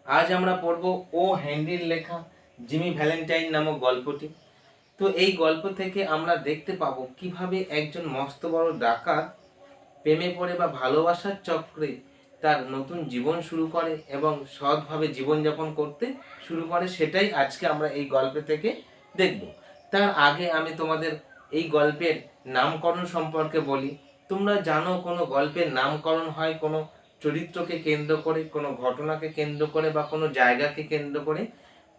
আজ আমরা পড়ব ও হেনরির লেখা জিমি ভ্যালেন্টাইন নামক গল্পটি। তো এই গল্প থেকে আমরা দেখতে পাবো কিভাবে একজন মস্ত বড় ডাকাত প্রেমে পড়ে বা ভালোবাসার চক্রে তার নতুন জীবন শুরু করে এবং সৎভাবে জীবনযাপন করতে শুরু করে, সেটাই আজকে আমরা এই গল্প থেকে দেখব। তার আগে আমি তোমাদের এই গল্পের নামকরণ সম্পর্কে বলি। তোমরা জানো কোনো গল্পের নামকরণ হয় কোনো চরিত্রকে কেন্দ্র করে, কোনো ঘটনাকে কেন্দ্র করে বা কোনো জায়গাকে কেন্দ্র করে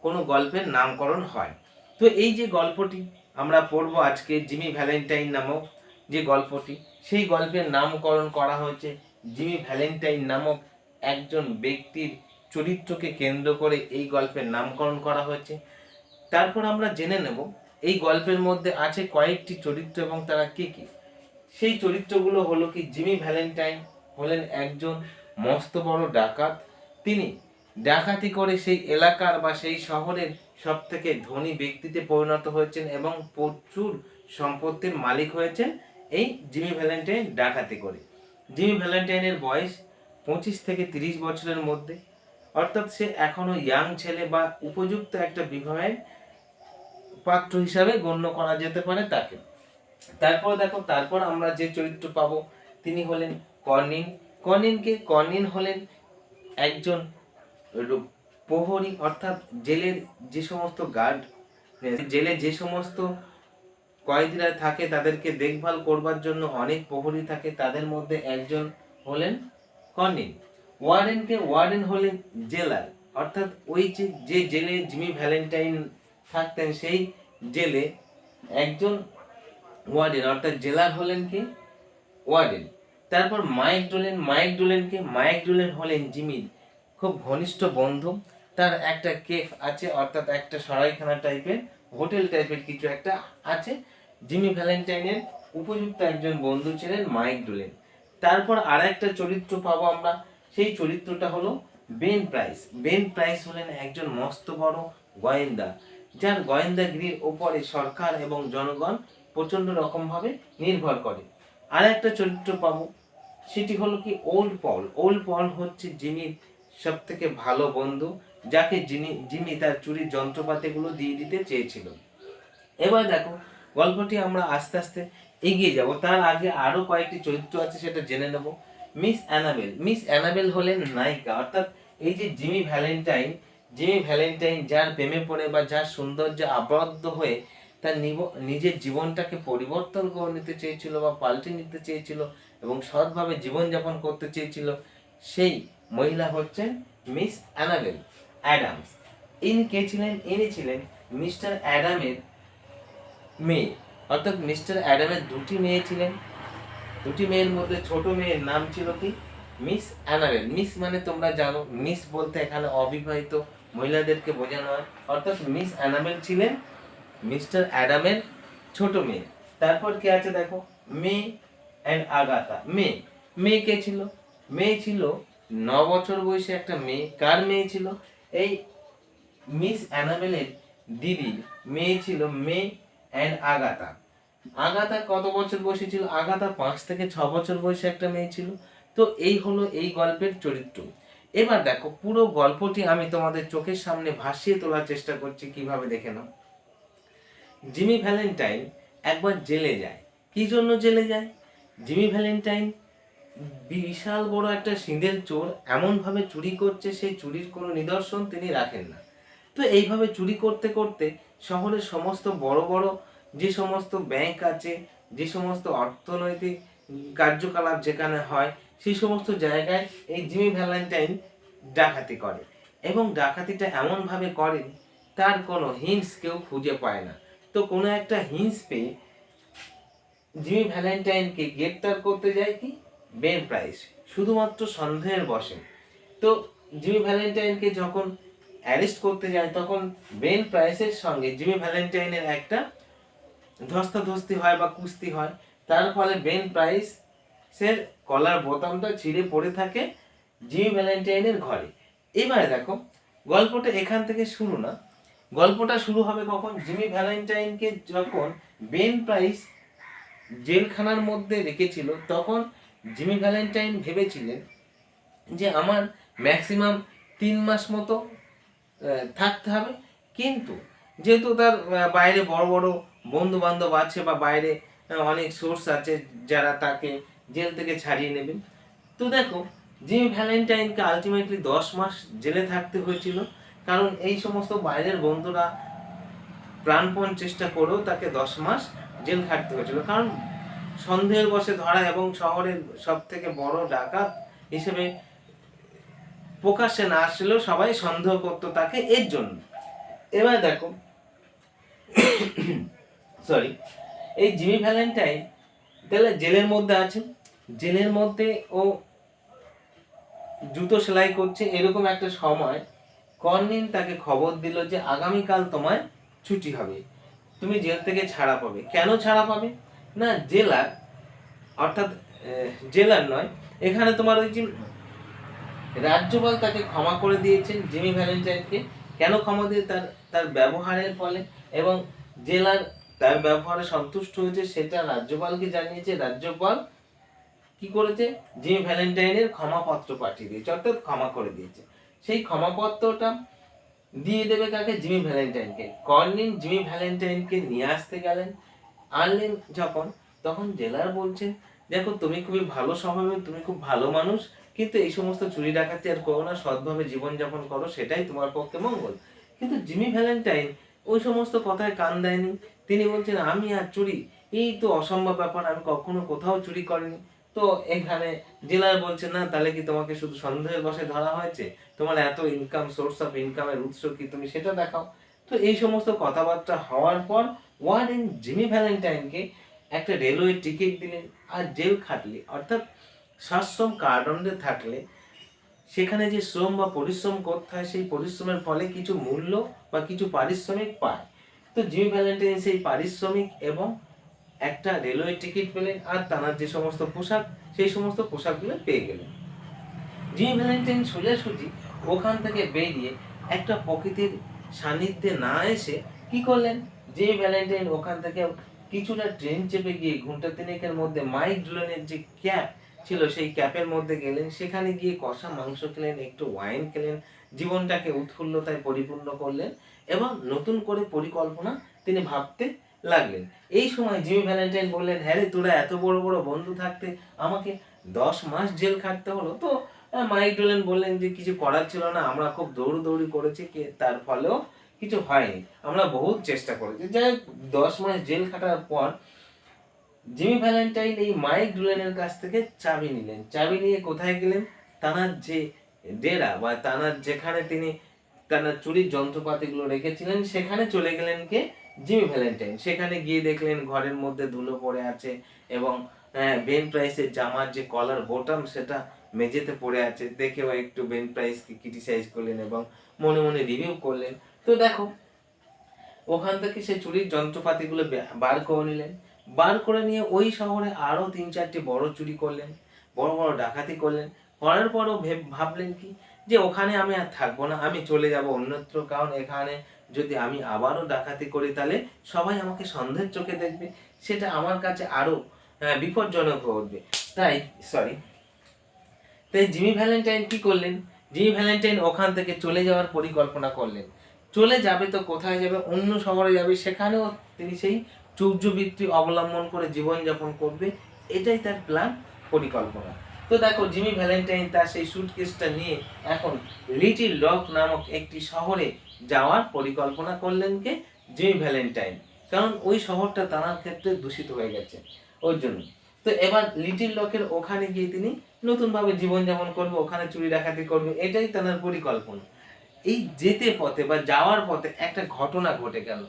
কোনো গল্পের নামকরণ হয়। তো এই যে গল্পটি আমরা পড়বো আজকে, জিমি ভ্যালেন্টাইন নামক যে গল্পটি, সেই গল্পের নামকরণ করা হয়েছে জিমি ভ্যালেন্টাইন নামক একজন ব্যক্তির চরিত্রকে কেন্দ্র করে এই গল্পের নামকরণ করা হয়েছে। তারপর আমরা জেনে নেব এই গল্পের মধ্যে আছে কয়েকটি চরিত্র এবং তারা কে কে। সেই চরিত্রগুলো হলো কি, জিমি ভ্যালেন্টাইন হলেন একজন মস্ত বড় ডাকাত। তিনি ডাকাতি করে সেই এলাকার বা সেই শহরের সব থেকে ধনী ব্যক্তিতে পরিণত হয়েছেন এবং প্রচুর সম্পত্তির মালিক হয়েছেন এই জিমি ভ্যালেন্টাইন ডাকাতি করে। জিমি ভ্যালেন্টাইনের বয়স 25 থেকে 30 বছরের মধ্যে, অর্থাৎ সে এখনো ইয়াং ছেলে বা উপযুক্ত একটা বিবাহের পাত্র হিসাবে গণ্য করা যেতে পারে তাকে। তারপর আমরা যে চরিত্র পাবো তিনি হলেন কর্নিন। কর্নিন হলেন একজন প্রহরী, অর্থাৎ জেলের যে সমস্ত গার্ড, জেলে যে সমস্ত কয়েদিরা থাকে তাদেরকে দেখভাল করবার জন্য অনেক প্রহরী থাকে, তাদের মধ্যে একজন হলেন কর্নিন। ওয়ার্ডেন হলেন জেলার, অর্থাৎ ওই যে জেলে জিমি ভ্যালেন্টাইন থাকতেন সেই জেলে একজন ওয়ার্ডেন, অর্থাৎ জেলার হলেন কি ওয়ার্ডেন। তারপর মাইক ডোলেন হলেন জিমির খুব ঘনিষ্ঠ বন্ধু। তার একটা কেফ আছে, অর্থাৎ একটা সরাইখানা টাইপের হোটেল টাইপের কিছু একটা আছে। জিমি ভ্যালেন্টাইনের উপযুক্ত একজন বন্ধু ছিলেন মাইক ডোলেন। তারপর আর একটা চরিত্র পাবো আমরা, সেই চরিত্রটা হলো বেন প্রাইস হলেন একজন মস্ত বড় গোয়েন্দা, যার গোয়েন্দাগিরির ওপরে সরকার এবং জনগণ প্রচন্ড রকম ভাবে নির্ভর করে। আর একটা চরিত্র পাবো, সেটি হলো কি ওল্ড পল হচ্ছে জিমির সব থেকে ভালো বন্ধু, যাকে জিমি তার চুরির যন্ত্রপাতিগুলো দিয়ে দিতে চেয়েছিল। এবার দেখো গল্পটি আমরা আস্তে আস্তে এগিয়ে যাব। তার আগে আরো কয়েকটি চরিত্র আছে, সেটা জেনে নেব। মিস অ্যানাবেল হলেন নায়িকা, অর্থাৎ এই যে জিমি ভ্যালেন্টাইন যার প্রেমে পড়ে বা যার সৌন্দর্যে আবদ্ধ হয়ে তার নিজের জীবনটাকে পরিবর্তন করে নিতে চেয়েছিল বা পাল্টে নিতে চেয়েছিল এবং সৎভাবে জীবনযাপন করতে চেয়েছিল, সেই মহিলা হচ্ছেন মিস অ্যানাবেল অ্যাডামস। ইনি ছিলেন মিস্টার অ্যাডামের মেয়ে, অর্থাৎ মিস্টার অ্যাডামের দুটি মেয়ে ছিলেন। দুটি মেয়ের মধ্যে ছোট মেয়ের নাম ছিল কি মিস অ্যানাবেল। মিস মানে তোমরা জানো, মিস বলতে এখানে অবিবাহিত মহিলাদেরকে বোঝানো হয়, অর্থাৎ মিস অ্যানাবেল ছিলেন মিস্টার অ্যাডামের ছোট মেয়ে। তারপর কে আছে দেখো, মে অ্যান্ড আগাথা। মেয়ে কে ছিল? মেয়ে ছিল 9 বছর বয়সী একটা মেয়ে। কার মেয়ে ছিল? এই মিস অ্যানাবেলের দিদির মেয়ে ছিল মে অ্যান্ড আগাথা। আগাথা কত বছর বয়সী ছিল? আগাথা 5 থেকে 6 বছর বয়সী একটা মেয়ে ছিল। তো এই হলো এই গল্পের চরিত্র। এবার দেখো পুরো গল্পটি আমি তোমাদের চোখের সামনে ভাসিয়ে তোলার চেষ্টা করছি, কিভাবে দেখে নাও। জিমি ভ্যালেন্টাইন একবার জেলে যায়। কি জন্য জেলে যায়? জিমি ভ্যালেন্টাইন বিশাল বড় একটা সিঁধের চোর, এমনভাবে চুরি করছে সেই চুরির কোনো নিদর্শন তিনি রাখেন না। তো এইভাবে চুরি করতে করতে শহরের সমস্ত বড় বড় যে সমস্ত ব্যাংক আছে, যে সমস্ত অর্থনৈতিক কার্যকলাপ যেখানে হয়, সেই সমস্ত জায়গায় এই জিমি ভ্যালেন্টাইন ডাকাতি করে এবং ডাকাতিটা এমনভাবে করে তার কোনো হিন্টস কেউ খুঁজে পায় না। তো কোনো একটা হিন্টস পেয়ে জিমি ভ্যালেন্টাইনকে গ্রেপ্তার করতে যায় কি বেন প্রাইস, শুধুমাত্র সন্দেহের বশে। তো জিমি ভ্যালেন্টাইনকে যখন অ্যারেস্ট করতে যায় তখন বেন প্রাইসের সঙ্গে জিমি ভ্যালেন্টাইনের একটা ধস্তাধস্তি হয় বা কুস্তি হয়। তার ফলে বেন প্রাইসের কলার বোতামটা ছিঁড়ে পড়ে থাকে জিমি ভ্যালেন্টাইনের ঘরে। এবারে দেখো গল্পটা এখান থেকে শুরু না, গল্পটা শুরু হবে কখন? জিমি ভ্যালেন্টাইনকে যখন বেন প্রাইস জেলখানার মধ্যে রেখেছিল তখন জিমি ভ্যালেন্টাইন ভেবেছিলেন যে আমার ম্যাক্সিমাম 3 মাস মতো থাকতে হবে। কিন্তু যেহেতু তার বাইরে বড় বড় বন্ধু বান্ধব আছে বা বাইরে অনেক সোর্স আছে যারা তাকে জেল থেকে ছাড়িয়ে নেবেন, তো দেখো জিমি ভ্যালেন্টাইনকে আলটিমেটলি 10 মাস জেলে থাকতে হয়েছিল, কারণ এই সমস্ত বাইরের বন্ধুরা প্রাণপণ চেষ্টা করেও তাকে 10 মাস জেল খাটতে হয়েছিল, কারণ সন্দেহের বশে ধরা এবং শহরের সব থেকে বড় ডাকাত হিসেবে প্রকাশ্যে না আসলেও সবাই সন্দেহ করতো তাকে এর জন্য। এবার দেখো সরি, এই জিমি ভ্যালেন্টাইন তাহলে জেলের মধ্যে আছে, জেলের মধ্যে ও জুতো সেলাই করছে, এরকম একটা সময় কর্নিন তাকে খবর দিল যে আগামীকাল তোমার ছুটি হবে, তুমি জেল থেকে ছাড়া পাবে। কেন ছাড়া পাবে না, জেলার অর্থাৎ জেলার নয়, এখানে তোমার ওই যে রাজ্যপাল তাকে ক্ষমা করে দিয়েছেন জিমি ভ্যালেন্টাইনকে। কেন ক্ষমা দিয়ে, তার তার ব্যবহারের ফলে, এবং জেলার তার ব্যবহারে সন্তুষ্ট হয়েছে সেটা রাজ্যপালকে জানিয়েছে। রাজ্যপাল কি করেছে, জিমি ভ্যালেন্টাইনের ক্ষমাপত্র পাঠিয়ে দিয়েছে, অর্থাৎ ক্ষমা করে দিয়েছে। সেই ক্ষমাপত্রটা দিয়ে দেবে কাকে, জিমি ভ্যালেন্টাইনকে। কর্নিন জিমি ভ্যালেন্টাইনকে নিয়ে আসতে গেলেন, আনলেন যখন, তখন জেলার বলছেন দেখো তুমি খুবই ভালো স্বভাবের, তুমি খুব ভালো মানুষ, কিন্তু এই সমস্ত চুরি ডাকাতি আর করো না, সৎভাবে জীবনযাপন করো, সেটাই তোমার পক্ষে মঙ্গল। কিন্তু জিমি ভ্যালেন্টাইন ওই সমস্ত কথায় কান দেয়নি। তিনি বলছেন আমি আর চুরি, এই তো অসম্ভব ব্যাপার, আমি কখনো কোথাও চুরি করিনি। তো এখানে জেলার বলছে না, তাহলে কি তোমাকে শুধু সন্দেহের বশে ধরা হয়েছে, তোমার এত ইনকাম, সোর্স অফ ইনকামের উৎস কি, তুমি সেটা দেখাও। তো এই সমস্ত কথাবার্তা হওয়ার পর ওয়ার্ডেন জিমি ভ্যালেন্টাইনকে একটা রেলওয়ে টিকিট দিলেন আর জেল খাটলি, অর্থাৎ সশ্রম কারাদণ্ডে থাকলে সেখানে যে শ্রম বা পরিশ্রম করতে হয়, সেই পরিশ্রমের ফলে কিছু মূল্য বা কিছু পারিশ্রমিক পায়। তো জিমি ভ্যালেন্টাইন সেই পারিশ্রমিক এবং একটা রেলওয়ে টিকিট পেলেন, আর তার যে সমস্ত পোশাক, সেই সমস্ত পোশাকগুলো পেয়ে গেলেন। জিমি ভ্যালেন্টাইন সোজাসুজি ওখান থেকে বেরিয়ে একটা প্রকৃতির সান্নিধ্যে না এসে কি করলেন, জিমি ভ্যালেন্টাইন ওখান থেকে কিছুটা ট্রেন চেপে গিয়ে ঘন্টা তিনেকের মধ্যে মাইক ডুলানের যে ক্যাপ ছিল সেই ক্যাপের মধ্যে গেলেন, সেখানে গিয়ে কষা মাংস খেলেন, একটু ওয়াইন খেলেন, জীবনটাকে উৎফুল্লতায় পরিপূর্ণ করলেন এবং নতুন করে পরিকল্পনা তিনি ভাবতে লাগলেন। এই সময় জিমি ভ্যালেন্টাইন বললেন, হ্যাঁ রে, তোরা এত বড় বড় বন্ধু থাকতে আমাকে 10 মাস জেল খাটতে হলো। তো মাইক ডোলেন বললেন যে কিছু করার ছিল না, আমরা খুব দৌড়দৌড়ি করেছি, তার ফলেও কিছু হয়নি, আমরা বহুত চেষ্টা করেছি। যাই হোক, 10 মাস জেল খাটার পর জিমি ভ্যালেন্টাইন এই মাইক ডুলেনের কাছ থেকে চাবি নিলেন। চাবি নিয়ে কোথায় গেলেন, তানার যে ডেরা বা তানার যেখানে তিনি তানার চুরির যন্ত্রপাতিগুলো রেখেছিলেন, সেখানে চলে গেলেন কে, জিমি ভ্যালেন্টাইন। সেখানে গিয়ে দেখলেন ঘরের মধ্যে ধুলো পড়ে আছে এবং বেন প্রাইসের জামার যে কলার বোতাম সেটা মেঝেতে পড়ে আছে। দেখেও একটু বেন প্রাইসকে ক্রিটিসাইজ করলেন এবং মনে মনে রিভিউ করলেন। তো দেখো ওখান থেকে সে চুরির যন্ত্রপাতিগুলো বার করে নিলেন। বার করে নিয়ে ওই শহরে আরো 3-4টি বড় চুরি করলেন, বড় বড় ডাকাতি করলেন। করার পরও ভাবলেন কি, যে ওখানে আমি আর থাকবো না, আমি চলে যাব অন্যত্র, কারণ এখানে যদি আমি আবারও ডাকাতি করি তাহলে সবাই আমাকে সন্দেহের চোখে দেখবে, সেটা আমার কাছে আরো বিপজ্জনক হয়ে উঠবে। তাই জিমি ভ্যালেন্টাইন কি করলেন, জিমি ভ্যালেন্টাইন ওখান থেকে চলে যাওয়ার পরিকল্পনা করলেন। চলে যাবে তো কোথায় যাবে, অন্য শহরে যাবে, সেখানেও তিনি সেই চৌর্যবৃত্তি অবলম্বন করে জীবনযাপন করবে, এটাই তার প্ল্যান, পরিকল্পনা। তো দেখো জিমি ভ্যালেন্টাইন তার সেই সুটকেসটা নিয়ে এখন লিটিল রক নামক একটি শহরে যাওয়ার পরিকল্পনা করলেন কে, জিমি ভ্যালেন্টাইন, কারণ ওই শহরটা তার ক্ষেত্রে দূষিত হয়ে গেছে ওর জন্য। তো এবার লিটিল রকের ওখানে গিয়ে তিনি নতুনভাবে জীবনযাপন করবে, ওখানে চুরি ডাকাতি করবে, এটাই তার পরিকল্পনা। এই যেতে পথে বা যাওয়ার পথে একটা ঘটনা ঘটে গেল।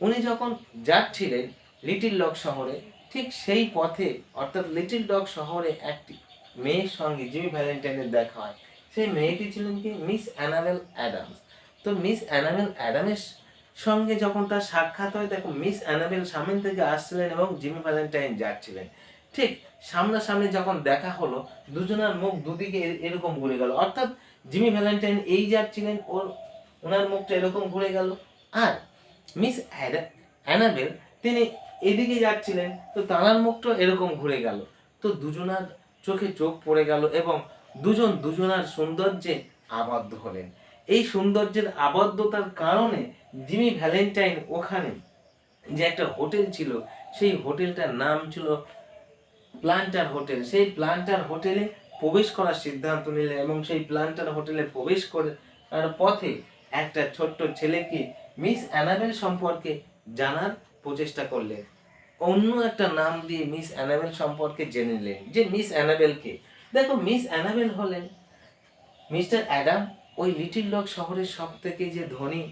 উনি যখন যাচ্ছিলেন লিটিল রক শহরে, ঠিক সেই পথে অর্থাৎ লিটিল রক শহরে একটি মেয়ের সঙ্গে জিমি ভ্যালেন্টাইনের দেখা হয়। সেই মেয়েটি ছিলেন কি, মিস অ্যানাবেল অ্যাডামস। তো মিস অ্যানাবেল অ্যাডামের সঙ্গে যখন তার সাক্ষাৎ হয়, দেখো মিস অ্যানাবেল সামনে থেকে আসছিলেন এবং জিমি ভ্যালেন্টাইন যাচ্ছিলেন। ঠিক সামনাসামনি যখন দেখা হলো, দুজনের মুখ দুদিকে এরকম ঘুরে গেল, অর্থাৎ জিমি ভ্যালেন্টাইন এই যাচ্ছিলেন, ওনার মুখটা এরকম ঘুরে গেল, আর মিস অ্যানাবেল তিনি এদিকে যাচ্ছিলেন, তো তাঁর মুখটা এরকম ঘুরে গেল। তো দুজনার চোখে চোখ পড়ে গেল এবং দুজনার সৌন্দর্যে আবদ্ধ হলেন। এই সৌন্দর্যের আবদ্ধতার কারণে জিমি ভ্যালেন্টাইন ওখানে যে একটা হোটেল ছিল, সেই হোটেলটার নাম ছিল প্লান্টার হোটেল। সেই প্লান্টার হোটেলে প্রবেশ করার সিদ্ধান্ত নিলেন এবং সেই প্লান্টার হোটেলে প্রবেশ করার পথে একটা ছোট্ট ছেলেকে মিস অ্যানাবেল সম্পর্কে জানার প্রচেষ্টা করলেন। অন্য একটা নাম দিয়ে মিস অ্যানাবেল সম্পর্কে জেনে নিলেন যে মিস অ্যানাবেলকে। দেখো, মিস অ্যানাবেল হলেন মিস্টার অ্যাডাম, ওই লিটিল রক শহরের সব থেকে যে ধনী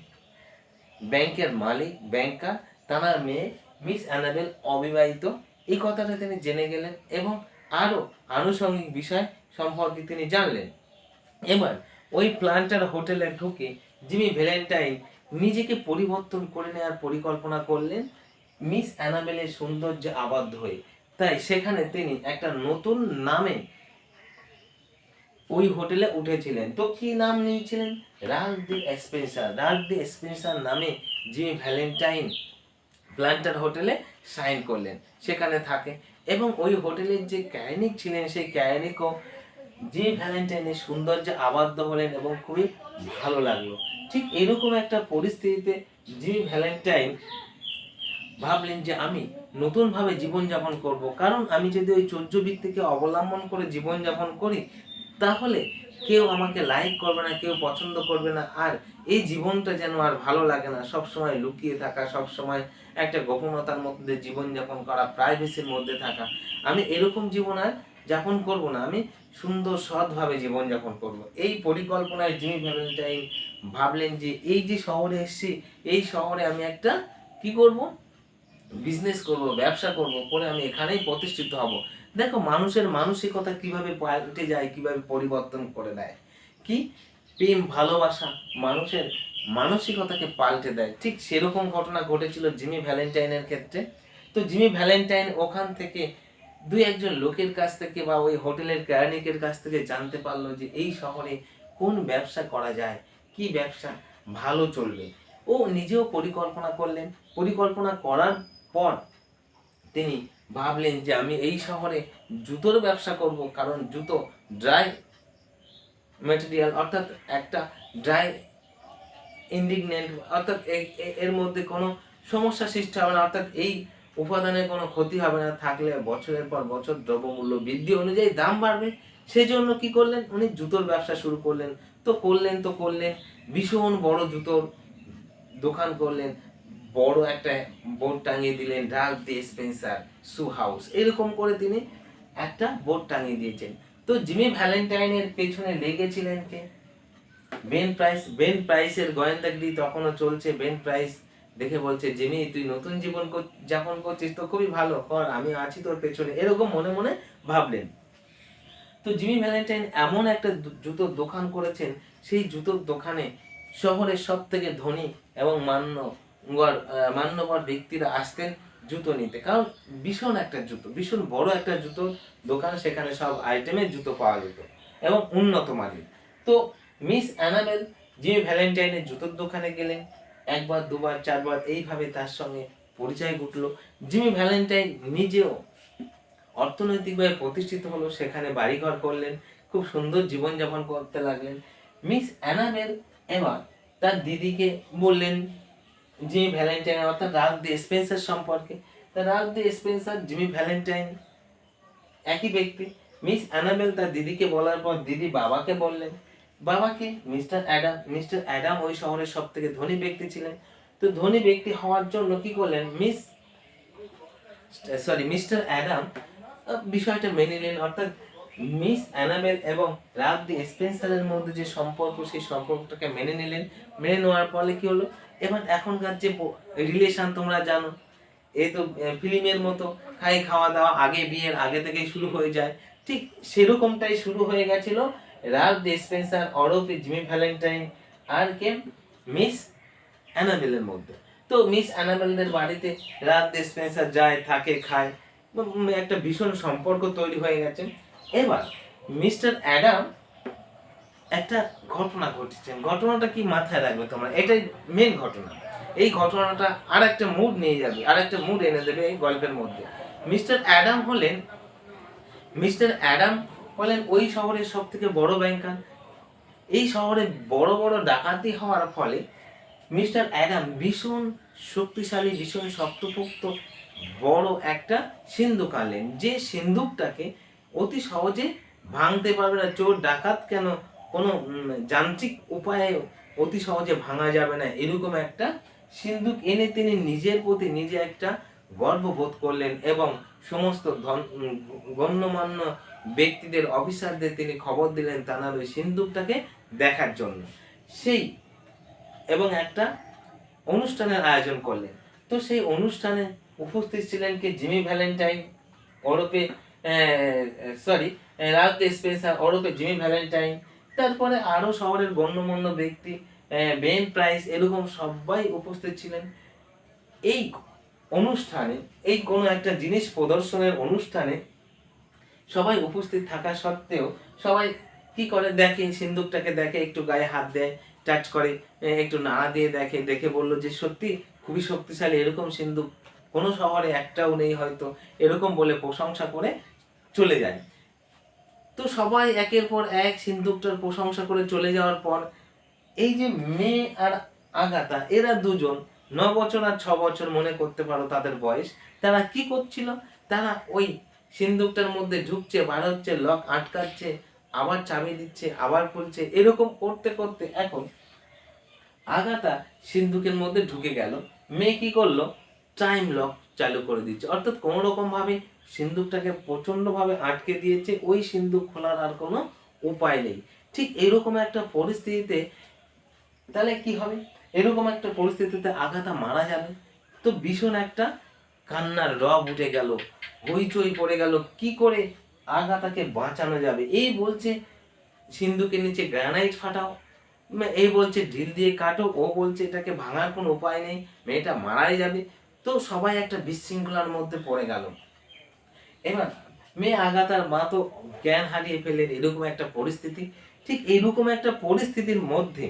ব্যাংকের মালিক, ব্যাংকার, তার মেয়ে মিস অ্যানাবেল অবিবাহিত। এই কথাটা তিনি জেনে গেলেন এবং আরও আনুষঙ্গিক বিষয় সম্পর্কে তিনি জানলেন। এবার ওই প্লান্টার হোটেলে ঢুকে জিমি ভ্যালেন্টাইন নিজেকে পরিবর্তন করে নেওয়ার পরিকল্পনা করলেন মিস অ্যানাবেলের সৌন্দর্যে আবদ্ধ হয়ে। তাই সেখানে তিনি একটা নতুন নামে ওই হোটেলে উঠেছিলেন। তো কি নাম নিয়েছিলেন? Ralph D Spencer. Ralph D Spencer নামে জিমি ভ্যালেন্টাইন প্লান্টার হোটেলে সাইন করলেন, সেখানে থাকে এবং ওই হোটেলের যে ক্যারিনিক ছিলেন সেই ক্যারিনিকও জিমি ভ্যালেন্টাইনের সৌন্দর্যে আবদ্ধ হলেন এবং খুবই ভালো লাগলো। ঠিক এরকম একটা পরিস্থিতিতে জিমি ভ্যালেন্টাইন ভাবলেন যে আমি নতুনভাবে জীবনযাপন করব, কারণ আমি যদি ওই চর্যবৃত্তিকে অবলম্বন করে জীবনযাপন করি তাহলে কেউ আমাকে লাইক করবে না, কেউ পছন্দ করবে না, আর এই জীবনটা যেন আর ভালো লাগে না। সব সময় লুকিয়ে থাকা, সব সময় একটা গোপনতার মধ্যে জীবনযাপন করা, প্রাইভেসির মধ্যে থাকা, আমি এরকম জীবন আর যাপন করব না। আমি সুন্দর সৎভাবে জীবনযাপন করব। এই পরিকল্পনায় জিমি ভ্যালেন্টাইন ভাবলেন যে এই যে শহরে এসেছি, এই শহরে আমি একটা কি করব, বিজনেস করব, ব্যবসা করব, করে আমি এখানেই প্রতিষ্ঠিত হব। দেখো, মানুষের মানসিকতা কিভাবে পাল্টে যায়, কিভাবে পরিবর্তন করে দেয়। কি প্রেম ভালোবাসা মানুষের মানসিকতাকে পাল্টে দেয়। ঠিক সেরকম ঘটনা ঘটেছিল জিমি ভ্যালেন্টাইনের ক্ষেত্রে। তো জিমি ভ্যালেন্টাইন ওখান থেকে দুই একজন লোকের কাছ থেকে বা ওই হোটেলের ক্যারিনিকের কাছ থেকে জানতে পারলো যে এই শহরে কোন ব্যবসা করা যায়, কি ব্যবসা ভালো চলবে। ও নিজেও পরিকল্পনা করলেন। পরিকল্পনা করার পর তিনি ভাবলেন যে আমি এই শহরে জুতোর ব্যবসা করব, কারণ জুতো ড্রাই ম্যাটেরিয়াল, অর্থাৎ একটা ড্রাই ইনডিগনেন্ট, অর্থাৎ এর মধ্যে কোনো সমস্যা সৃষ্টি হবে না, অর্থাৎ এই উপাদানের কোনো ক্ষতি হবে না। থাকলে বছরের পর বছর দ্রব্যমূল্য বৃদ্ধি অনুযায়ী দাম বাড়বে। সেই জন্য কি করলেন, উনি জুতোর ব্যবসা শুরু করলেন। তো করলেন ভীষণ বড় জুতোর দোকান করলেন, বড় একটা বোর্ড টাঙিয়ে দিলেন, Ralph D Spencer shoe house, এরকম করে তিনি একটা বোর্ড টাঙিয়ে দিয়েছেন। তো জিমি ভ্যালেন্টাইনের পেছনে লেগেছিলেন কে? Ben Price. বেন প্রাইসের গোয়েন্দাগিরি তখনও চলছে। বেন প্রাইস দেখে বলছে, জিমি তুই নতুন জীবন যাপন করছিস, তো খুবই ভালো কর, আমি আছি তোর পেছনে, এরকম মনে মনে ভাবলেন। তো জিমি ভ্যালেন্টাইন এমন একটা জুতোর দোকান করেছেন, সেই জুতোর দোকানে শহরের সব থেকে ধনী এবং মান্যবর ব্যক্তিরা আসতেন জুতো নিতে, কারণ ভীষণ একটা জুতো, ভীষণ বড় একটা জুতোর দোকান, সেখানে সব আইটেমের জুতো পাওয়া যেত এবং উন্নত মানের। তো মিস অ্যানাবেল জিমি ভ্যালেন্টাইনের জুতোর দোকানে গেলেন, একবার দুবার চারবার, এইভাবে তার সঙ্গে পরিচয় ঘটলো। জিমি ভ্যালেন্টাইন নিজেও অর্থনৈতিকভাবে প্রতিষ্ঠিত হলো, সেখানে বাড়িঘর করলেন, খুব সুন্দর জীবনযাপন করতে লাগলেন। মিস অ্যানাবেল এবার তার দিদিকে বললেন জিমি ভ্যালেন্টাইন অর্থাৎ রাল্ফ ডি স্পেন্সার সম্পর্কে। তা Ralph D Spencer, Jimmy Valentine একই ব্যক্তি। মিস অ্যানাবেল তার দিদিকে বলার পর দিদি বাবাকে বললেন। বাবাকে মিস্টার অ্যাডাম। মিস্টার অ্যাডাম ওই শহরের সব থেকে ধনী ব্যক্তি ছিলেন। তো ধনী ব্যক্তি হওয়ার জন্য কি করলেন, মিস্টার অ্যাডাম বিষয়টা মেনে নিলেন, অর্থাৎ মিস অ্যানাবেল এবং রাল্ফ ডি স্পেন্সারের মধ্যে যে সম্পর্ক, সেই সম্পর্কটাকে মেনে নিলেন। মেনে নেওয়ার ফলে কি হলো, এবার এখনকার যে রিলেশন তোমরা জানো, এই তো ফিল্মের মতো খাওয়া দাওয়া আগে, বিয়ের আগে থেকেই শুরু হয়ে যায়। ঠিক সেরকমটাই শুরু হয়ে গেছিল রাল্ফ ডি স্পেন্সার ওরফে জিমি ভ্যালেন্টাইন আর কে, মিস অ্যানাবেলের মধ্যে। তো মিস অ্যানাবেলদের বাড়িতে রাল্ফ ডি স্পেন্সার যায়, থাকে, খায়, একটা ভীষণ সম্পর্ক তৈরি হয়ে গেছে। এবার মিস্টার অ্যাডাম একটা ঘটনা ঘটেছেন। ঘটনাটা কি মাথায় রাখবে তোমরা, এটাই মেন ঘটনা। এই ঘটনাটা আর একটা মুড নিয়ে যাবে, আর একটা মুড এনে দেবে এই গল্পের মধ্যে। মিস্টার অ্যাডাম হলেন ওই শহরের সব থেকে বড় ব্যাংকার। এই শহরে বড় বড় ডাকাতি হওয়ার ফলে মিস্টার অ্যাডাম ভীষণ শক্তিশালী, ভীষণ শক্তপোক্ত বড় একটা সিন্দুক আনলেন, যে সিন্দুকটাকে অতি সহজে ভাঙতে পারবে না। চোর ডাকাত কেন কোনো যান্ত্রিক উপায়ে অতি সহজে ভাঙা যাবে না, এরকম একটা সিন্দুক এনে তিনি নিজের প্রতি নিজে একটা গর্ববোধ করলেন এবং সমস্ত গণ্যমান্য ব্যক্তিদের, অফিসারদের তিনি খবর দিলেন তাঁর ওই সিন্দুকটাকে দেখার জন্য। সেই এবং একটা অনুষ্ঠানের আয়োজন করলেন। তো সেই অনুষ্ঠানে উপস্থিত ছিলেন কে? জিমি ভ্যালেন্টাইন ওরফে রালফ স্পেন্সার ওরফে জিমি ভ্যালেন্টাইন, তারপরে আরো শহরের গণ্যমান্য ব্যক্তি, বেন প্রাইস, এরকম সবাই উপস্থিত ছিলেন এই অনুষ্ঠানে। এই কোনো একটা জিনিস প্রদর্শনের অনুষ্ঠানে সবাই উপস্থিত থাকা সত্ত্বেও সবাই কি করে, দেখে সিন্দুকটাকে, দেখে একটু গায়ে হাত দেয়, টাচ করে, একটু নাড়া দিয়ে দেখে, দেখে বলল যে সত্যি খুবই শক্তিশালী, এরকম সিন্দুক কোনো শহরে একটাও নেই হয়তো, এরকম বলে প্রশংসা করে চলে যায়। তো সবাই একের পর এক সিন্দুকটার প্রশংসা করে চলে যাওয়ার পর এই যে মেয়ে আর আগাতা, এরা দুজন 9 বছর আর 6 বছর মনে করতে পারো তাদের বয়স, তারা কি করছিল? তারা ওই সিন্দুকটার মধ্যে ঢুকছে, বার হচ্ছে, লক আটকাচ্ছে, আবার চাবি দিচ্ছে, আবার খুলছে, এরকম করতে করতে এখন আগাতা সিন্দুকের মধ্যে ঢুকে গেল। মেয়ে কি করলো? টাইম লক চালু করে দিচ্ছে, অর্থাৎ কোনো রকম ভাবে সিন্দুকটাকে প্রচন্ড ভাবে আটকে দিয়েছে, ওই সিন্দুক খোলার আর কোনো উপায় নেই। ঠিক এরকম একটা পরিস্থিতিতে তাহলে কি হবে? এরকম একটা পরিস্থিতিতে আগাতা মারা যাবে। তো ভীষণ একটা কান্নার রব উঠে গেল, হইচই পড়ে গেল, কি করে আগাতাকে বাঁচানো যাবে। এই বলছে সিন্ধুকের নিচে গ্রানাইট ফাটাও, এই বলছে ঢিল দিয়ে কাটো, ও বলছে এটাকে ভাঙার কোনো উপায় নেই, মেয়েটা মারাই যাবে। তো সবাই একটা বিশৃঙ্খলার মধ্যে পড়ে গেল। এবার মেয়ে আগাতার মা তো জ্ঞান হারিয়ে ফেলেন, এরকম একটা পরিস্থিতি। ঠিক এইরকম একটা পরিস্থিতির মধ্যে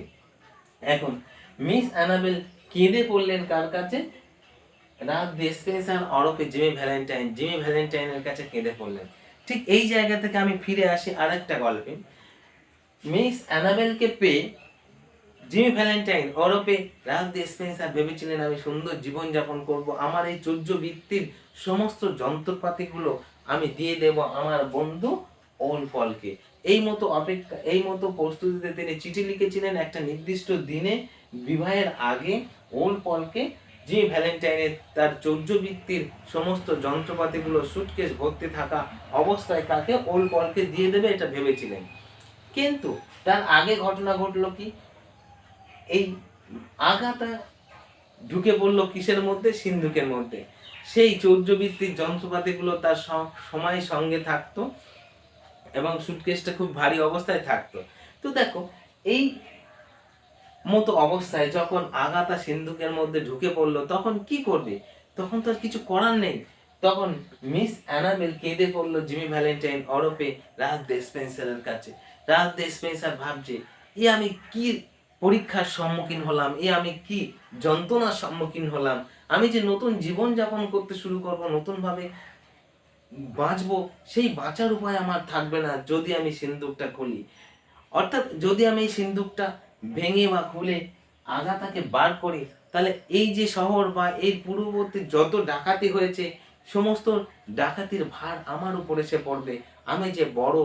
এখন মিস অ্যানাবেল কেঁদে পড়লেন কার কাছে? রালফ স্পেন্সার ওরফে জিমি ভ্যালেন্টাইন, জিমি ভ্যালেন্টাইনের কাছে কেঁদে পড়লেন। ঠিক এই জায়গা থেকে আমি ফিরে আসি আরেকটা গল্পে। মিস অ্যানাবেলকে পেয়ে জিমি ভ্যালেন্টাইন ওরফে রালফ স্পেন্সার ভেবেছিলেন আমি সুন্দর জীবনযাপন করব, আমার এই চৌর্যবৃত্তির সমস্ত যন্ত্রপাতিগুলো আমি দিয়ে দেব আমার বন্ধু ওল পলকে। এই মতো প্রস্তুতিতে তিনি চিঠি লিখেছিলেন একটা নির্দিষ্ট দিনে বিবাহের আগে ওল পলকে জিমি ভ্যালেন্টাইনের তার চৌর্যবৃত্তির সমস্ত যন্ত্রপাতিগুলো সুটকেস ভর্তি থাকা অবস্থায় কাকে? ওল পলকে দিয়ে দেবে, এটা ভেবেছিলেন। কিন্তু তার আগে ঘটনা ঘটলো কি? এই আগাতা ঢুকে পড়লো কিসের মধ্যে? সিন্ধুকের মধ্যে। সেই চৌর্যবৃত্তির যন্ত্রপাতিগুলো তার সময় সঙ্গে থাকতো এবং সুটকেসটা খুব ভারী অবস্থায় থাকতো। তো দেখো, এই মতো অবস্থায় যখন আগাতা সিন্ধুকের মধ্যে ঢুকে পড়লো তখন কি করবে? তখন তো আর কিছু করার নেই। তখন মিস অ্যানাবেল কেঁদে পড়লো জিমি ভ্যালেন্টাইন ওরফে রালফ স্পেন্সারের কাছে। রালফ স্পেন্সার ভাবছে, আমি কি পরীক্ষার সম্মুখীন হলাম, আমি কি যন্ত্রণার সম্মুখীন হলাম, আমি যে নতুন জীবন যাপন করতে শুরু করব, নতুনভাবে বাঁচবো, সেই বাঁচার উপায় আমার থাকবে না যদি আমি সিন্দুকটা খুলি। অর্থাৎ যদি আমি এই সিন্দুকটা ভেঙে বা খুলে আগাতাকে বার করি, তাহলে এই যে শহর বা এর পূর্ববর্তী যত ডাকাতি হয়েছে সমস্ত ডাকাতির ভার আমার উপর এসে পড়বে, আমি যে বড়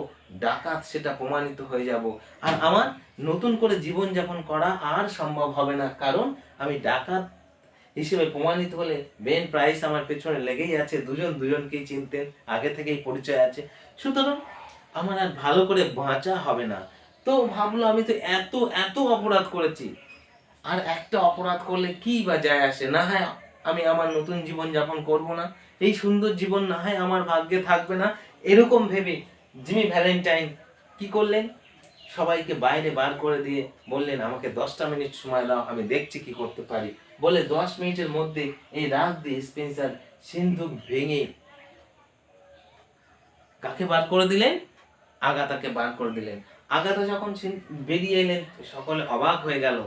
ডাকাত সেটা প্রমাণিত হয়ে যাব, আর আমার নতুন করে জীবনযাপন করা আর সম্ভব হবে না, কারণ আমি ডাকাত হিসেবে প্রমাণিত হলে বেন প্রাইস আমার পেছনে লেগেই আছে, দুজন দুজনকেই চিনতেন, আগে থেকেই পরিচয় আছে, সুতরাং আমার আর ভালো করে বাঁচা হবে না। তো ভাবলো আমি তো এত এত অপরাধ করেছি, আর একটা অপরাধ করলে কি বা যায় আসে, না হয় আমি আমার নতুন জীবন যাপন করব না, এই সুন্দর জীবন না হয় আমার ভাগ্যে থাকবে না, এরকম ভেবে জিমি ভ্যালেন্টাইন কি করলেন? সবাইকে বাইরে বার করে দিয়ে বললেন আমাকে 10টা মিনিট সময় দাও, আমি দেখছি কি করতে পারি। বলে 10 মিনিটের মধ্যে এই রালফ স্পেন্সার সিন্ধুক ভেঙে কাকে বার করে দিলেন? আগাতাকে বার করে দিলেন। আগাতা যখন বেরিয়ে এলেন সকলে অবাক হয়ে গেল।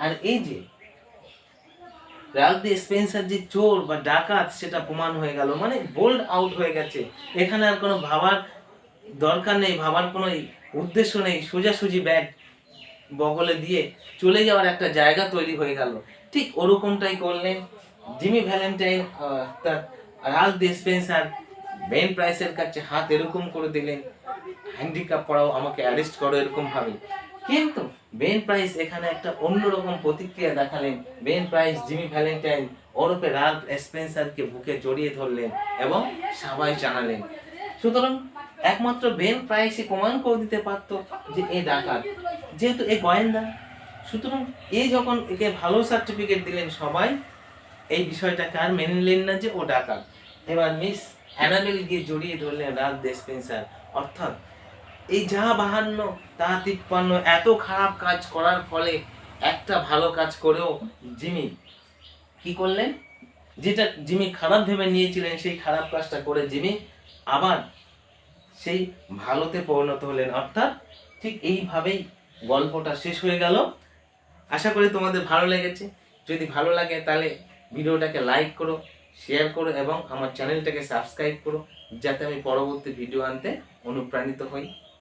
আর এই যে রালফ স্পেন্সার যে চোর বা ডাকাত সেটা প্রমাণ হয়ে গেল, মানে বোল্ড আউট হয়ে গেছে। এখানে আর কোনো ভাবার দরকার নেই, ভাবার কোনো উদ্দেশ্য নেই, সোজাসুজি ব্যাট বগলে দিয়ে চলে যাওয়ার একটা জায়গা তৈরি হয়ে গেল। ঠিক ওরকমটাই করলেন জিমি ভ্যালেন্টাইন। তার রাল্ফ ডিসপেন্সার বেন প্রাইসের কাছে হাত এরকম করে দিলেন, হ্যান্ডিক্যাপ পড়াও, আমাকে অ্যারেস্ট করো, এরকম ভাবে। কিন্তু বেন প্রাইস এখানে একটা অন্যরকম প্রতিক্রিয়া দেখালেন। বেন প্রাইস জিমি ভ্যালেন্টাইন ওরফে রাল্ফ স্পেন্সারকে বুকে জড়িয়ে ধরলেন এবং সবাই জানালেন। সুতরাং একমাত্র বেন প্রাইসই প্রমাণ করে দিতে পারতো যে এ ডাকাত, যেহেতু এ গোয়েন্দা। সুতরাং এ যখন একে ভালো সার্টিফিকেট দিলেন, সবাই এই বিষয়টাকে আর মেনে নিলেন না যে ও ডাকাত। এবার মিস অ্যানাবেল গিয়ে জড়িয়ে ধরলেন রাল্ফ ডিসপেন্সার। অর্থাৎ এই যা 52 তা 53 এত খারাপ কাজ করার ফলে একটা ভালো কাজ করেও জিমি কি করলেন, যেটা জিমি খারাপ ভেবে নিয়েছিলেন সেই খারাপ কাজটা করে জিমি আবার সেই ভালোতে পরিণত হলেন। অর্থাৎ ঠিক এইভাবেই গল্পটা শেষ হয়ে গেল। আশা করি তোমাদের ভালো লেগেছে। যদি ভালো লাগে তাহলে ভিডিওটাকে লাইক করো, শেয়ার করো এবং আমার চ্যানেলটাকে সাবস্ক্রাইব করো, যাতে আমি পরবর্তী ভিডিও আনতে অনুপ্রাণিত হই।